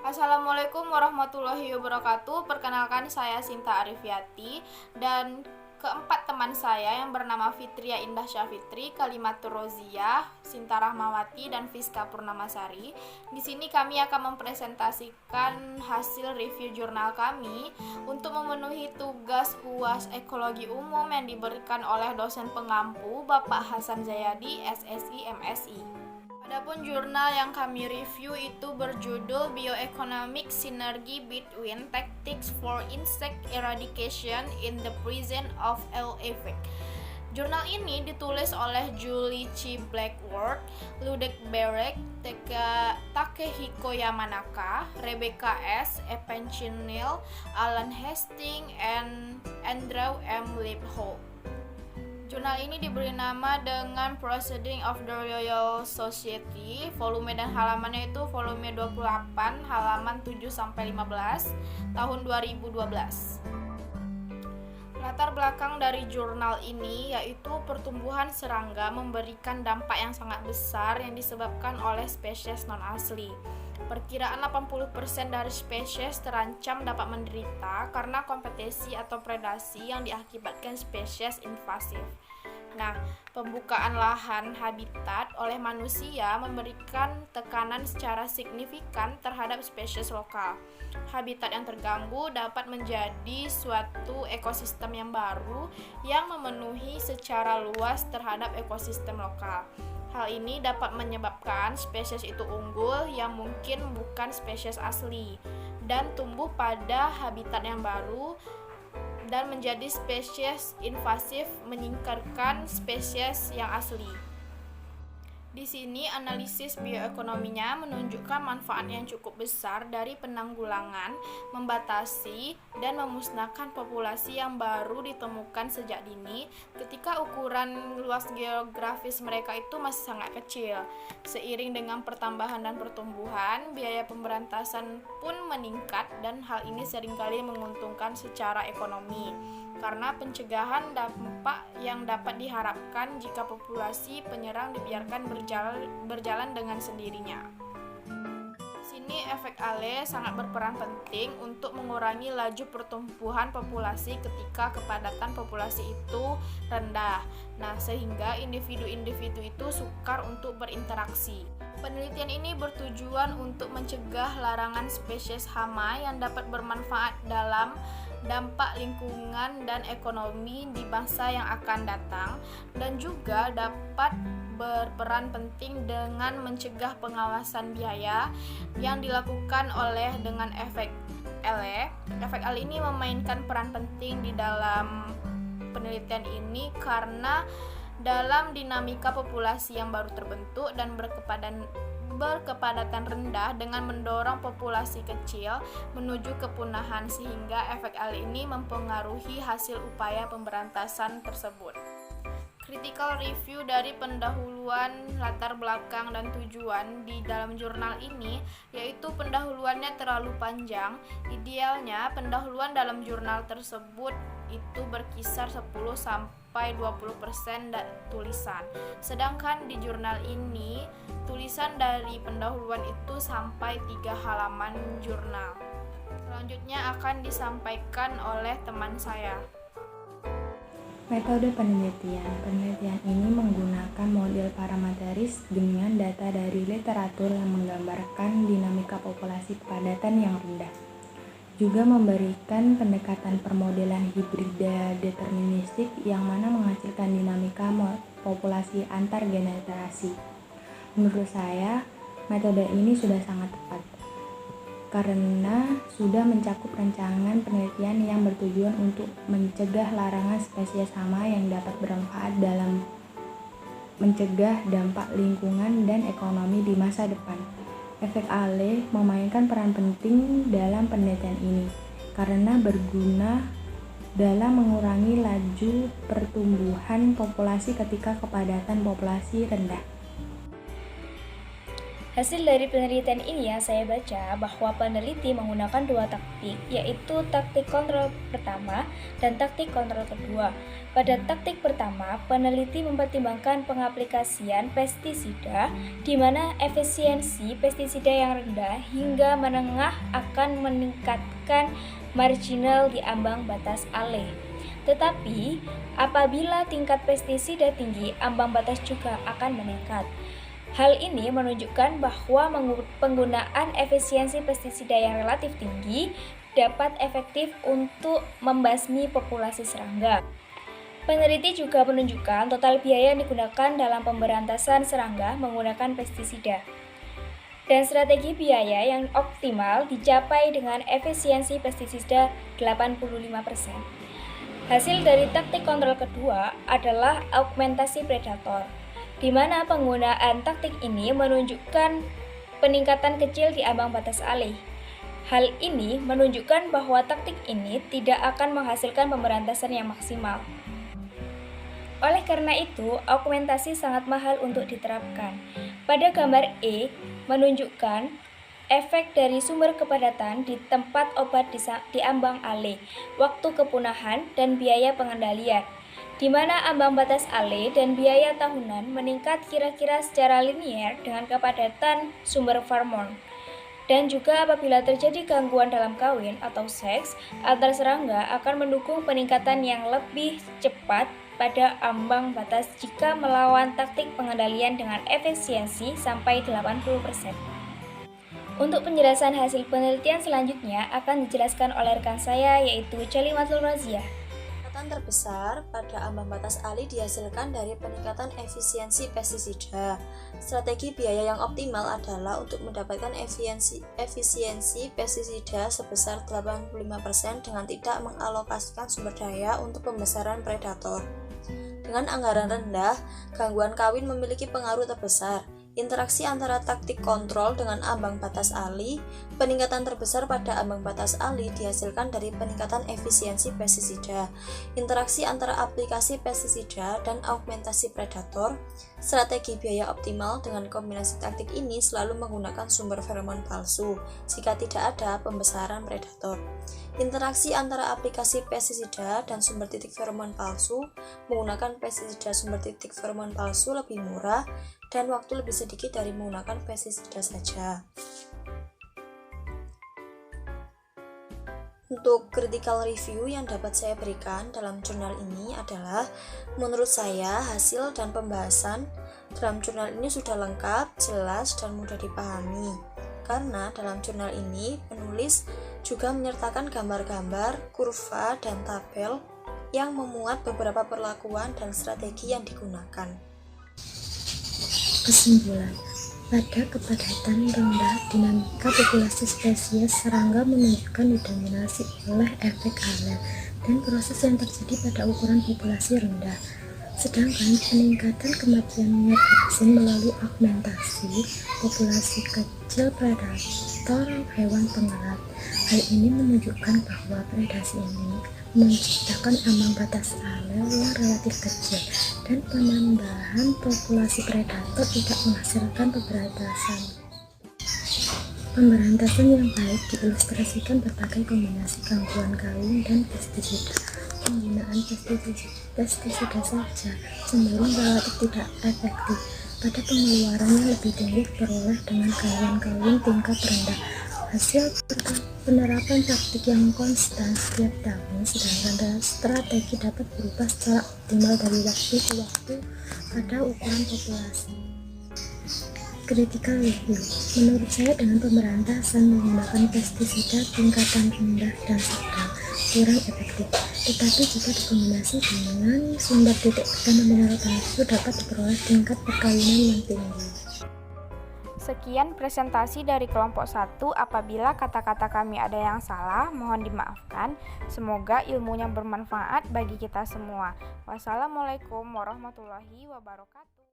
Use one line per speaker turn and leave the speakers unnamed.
Assalamualaikum warahmatullahi wabarakatuh. Perkenalkan, saya Sinta Arifiati dan keempat teman saya yang bernama Fitria Indah Syafitri, Kalimatur Roziah, Sinta Rahmawati, dan Fiska Purnamasari. Di sini kami akan mempresentasikan hasil review jurnal kami untuk memenuhi tugas UAS Ekologi Umum yang diberikan oleh dosen pengampu Bapak Hasan Zayadi, SSI MSI. Adapun jurnal yang kami review itu berjudul Bioeconomic Synergy Between Tactics for Insect Eradication in the Presence of Ill Effect. Jurnal ini ditulis oleh Julie C. Blackwood, Ludek Berek, Takehiko Yamanaka, Rebecca S. Epenchinil, Alan Hastings, and Andrew M. Lipholt. Jurnal ini diberi nama dengan Proceedings of the Royal Society. Volume dan halamannya itu volume 28, halaman 7-15, tahun 2012. Latar belakang dari jurnal ini yaitu pertumbuhan serangga memberikan dampak yang sangat besar yang disebabkan oleh spesies non-asli. Perkiraan 80% dari spesies terancam dapat menderita karena kompetisi atau predasi yang diakibatkan spesies invasif. Nah, pembukaan lahan habitat oleh manusia memberikan tekanan secara signifikan terhadap spesies lokal. Habitat yang terganggu dapat menjadi suatu ekosistem yang baru yang memenuhi secara luas terhadap ekosistem lokal. Hal ini dapat menyebabkan spesies itu unggul yang mungkin bukan spesies asli dan tumbuh pada habitat yang baru dan menjadi spesies invasif menyingkirkan spesies yang asli. Di sini analisis bioekonominya menunjukkan manfaat yang cukup besar dari penanggulangan, membatasi, dan memusnahkan populasi yang baru ditemukan sejak dini ketika ukuran luas geografis mereka itu masih sangat kecil. Seiring dengan pertambahan dan pertumbuhan, biaya pemberantasan pun meningkat dan hal ini seringkali menguntungkan secara ekonomi karena pencegahan dampak yang dapat diharapkan jika populasi penyerang dibiarkan berjalan dengan sendirinya. Sini efek Ale sangat berperan penting untuk mengurangi laju pertumbuhan populasi ketika kepadatan populasi itu rendah. Nah, sehingga individu-individu itu sukar untuk berinteraksi. Penelitian ini bertujuan untuk mencegah larangan spesies hama yang dapat bermanfaat dalam dampak lingkungan dan ekonomi di masa yang akan datang dan juga dapat berperan penting dengan mencegah pengawasan biaya yang dilakukan oleh dengan efek Ale. Efek Ale ini memainkan peran penting di dalam penelitian ini karena dalam dinamika populasi yang baru terbentuk dan berkepadatan rendah dengan mendorong populasi kecil menuju kepunahan sehingga efek Ale ini mempengaruhi hasil upaya pemberantasan tersebut. Critical review dari pendahuluan, latar belakang, dan tujuan di dalam jurnal ini yaitu pendahuluannya terlalu panjang. Idealnya pendahuluan dalam jurnal tersebut itu berkisar 10-20% tulisan. Sedangkan di jurnal ini tulisan dari pendahuluan itu sampai 3 halaman jurnal. Selanjutnya akan disampaikan oleh teman saya.
Metode penelitian. Penelitian ini menggunakan model parametris dengan data dari literatur yang menggambarkan dinamika populasi kepadatan yang rendah. Juga memberikan pendekatan permodelan hibrida deterministik yang mana menghasilkan dinamika populasi antar generasi. Menurut saya, metode ini sudah sangat tepat karena sudah mencakup rancangan penelitian yang bertujuan untuk mencegah larangan spesies hama yang dapat bermanfaat dalam mencegah dampak lingkungan dan ekonomi di masa depan. Efek Ale memainkan peran penting dalam penelitian ini karena berguna dalam mengurangi laju pertumbuhan populasi ketika kepadatan populasi rendah.
Hasil dari penelitian ini yang saya baca bahwa peneliti menggunakan dua taktik, yaitu taktik kontrol pertama dan taktik kontrol kedua. Pada taktik pertama, peneliti mempertimbangkan pengaplikasian pestisida di mana efisiensi pestisida yang rendah hingga menengah akan meningkatkan marginal di ambang batas ALE. Tetapi, apabila tingkat pestisida tinggi, ambang batas juga akan meningkat. Hal ini menunjukkan bahwa penggunaan efisiensi pestisida yang relatif tinggi dapat efektif untuk membasmi populasi serangga. Peneliti juga menunjukkan total biaya yang digunakan dalam pemberantasan serangga menggunakan pestisida. Dan strategi biaya yang optimal dicapai dengan efisiensi pestisida 85%. Hasil dari taktik kontrol kedua adalah augmentasi predator, di mana penggunaan taktik ini menunjukkan peningkatan kecil di ambang batas ALE. Hal ini menunjukkan bahwa taktik ini tidak akan menghasilkan pemberantasan yang maksimal. Oleh karena itu, augmentasi sangat mahal untuk diterapkan. Pada gambar E menunjukkan efek dari sumber kepadatan di tempat obat di ambang ALE, waktu kepunahan, dan biaya pengendalian, di mana ambang batas ALE dan biaya tahunan meningkat kira-kira secara linier dengan kepadatan sumber hormon. Dan juga apabila terjadi gangguan dalam kawin atau seks antar serangga akan mendukung peningkatan yang lebih cepat pada ambang batas jika melawan taktik pengendalian dengan efisiensi sampai 80%. Untuk penjelasan hasil penelitian selanjutnya akan dijelaskan oleh rekan saya yaitu Kalimatul Roziah.
Peningkatan terbesar pada ambang batas ALE dihasilkan dari peningkatan efisiensi pestisida. Strategi biaya yang optimal adalah untuk mendapatkan efisiensi pestisida sebesar 85% dengan tidak mengalokasikan sumber daya untuk pembesaran predator. Dengan anggaran rendah, gangguan kawin memiliki pengaruh terbesar. Interaksi antara taktik kontrol dengan ambang batas ALE, peningkatan terbesar pada ambang batas ALE dihasilkan dari peningkatan efisiensi pestisida. Interaksi antara aplikasi pestisida dan augmentasi predator, strategi biaya optimal dengan kombinasi taktik ini selalu menggunakan sumber feromon palsu jika tidak ada pembesaran predator. Interaksi antara aplikasi pestisida dan sumber titik feromon palsu menggunakan pestisida sumber titik feromon palsu lebih murah dan waktu lebih sedikit dari menggunakan pestisida saja. Untuk critical review yang dapat saya berikan dalam jurnal ini adalah, menurut saya hasil dan pembahasan dalam jurnal ini sudah lengkap, jelas, dan mudah dipahami. Karena dalam jurnal ini penulis juga menyertakan gambar-gambar, kurva, dan tabel yang memuat beberapa perlakuan dan strategi yang digunakan.
Kesimpulan, pada kepadatan rendah dinamika populasi spesies serangga menunjukkan didominasi oleh efek halal dan proses yang terjadi pada ukuran populasi rendah. Sedangkan peningkatan kematian monyet vaksin melalui augmentasi populasi kecil predator hewan pengerat. Hal ini menunjukkan bahwa predasi ini menciptakan ambang batas ALE yang relatif kecil dan penambahan populasi predator tidak menghasilkan pemberantasan yang baik diilustrasikan berbagai kombinasi gangguan kawin dan pestisida. Penggunaan pestisida saja cenderung relatif tidak efektif pada pengeluaran yang lebih tinggi diperoleh dengan gangguan kawin tingkat rendah. Hasil penerapan taktik yang konstan setiap tahun, sedangkan strategi dapat berubah secara optimal dari waktu ke waktu pada ukuran populasi. Critical review, menurut saya dengan pemberantasan menggunakan pestisida tingkatan rendah dan sedang kurang efektif, tetapi jika dikombinasi dengan sumber titik dan mineral palsu dapat diperoleh tingkat perkawinan yang tinggi.
Sekian presentasi dari kelompok 1. Apabila kata-kata kami ada yang salah, mohon dimaafkan. Semoga ilmunya bermanfaat bagi kita semua. Wassalamualaikum warahmatullahi wabarakatuh.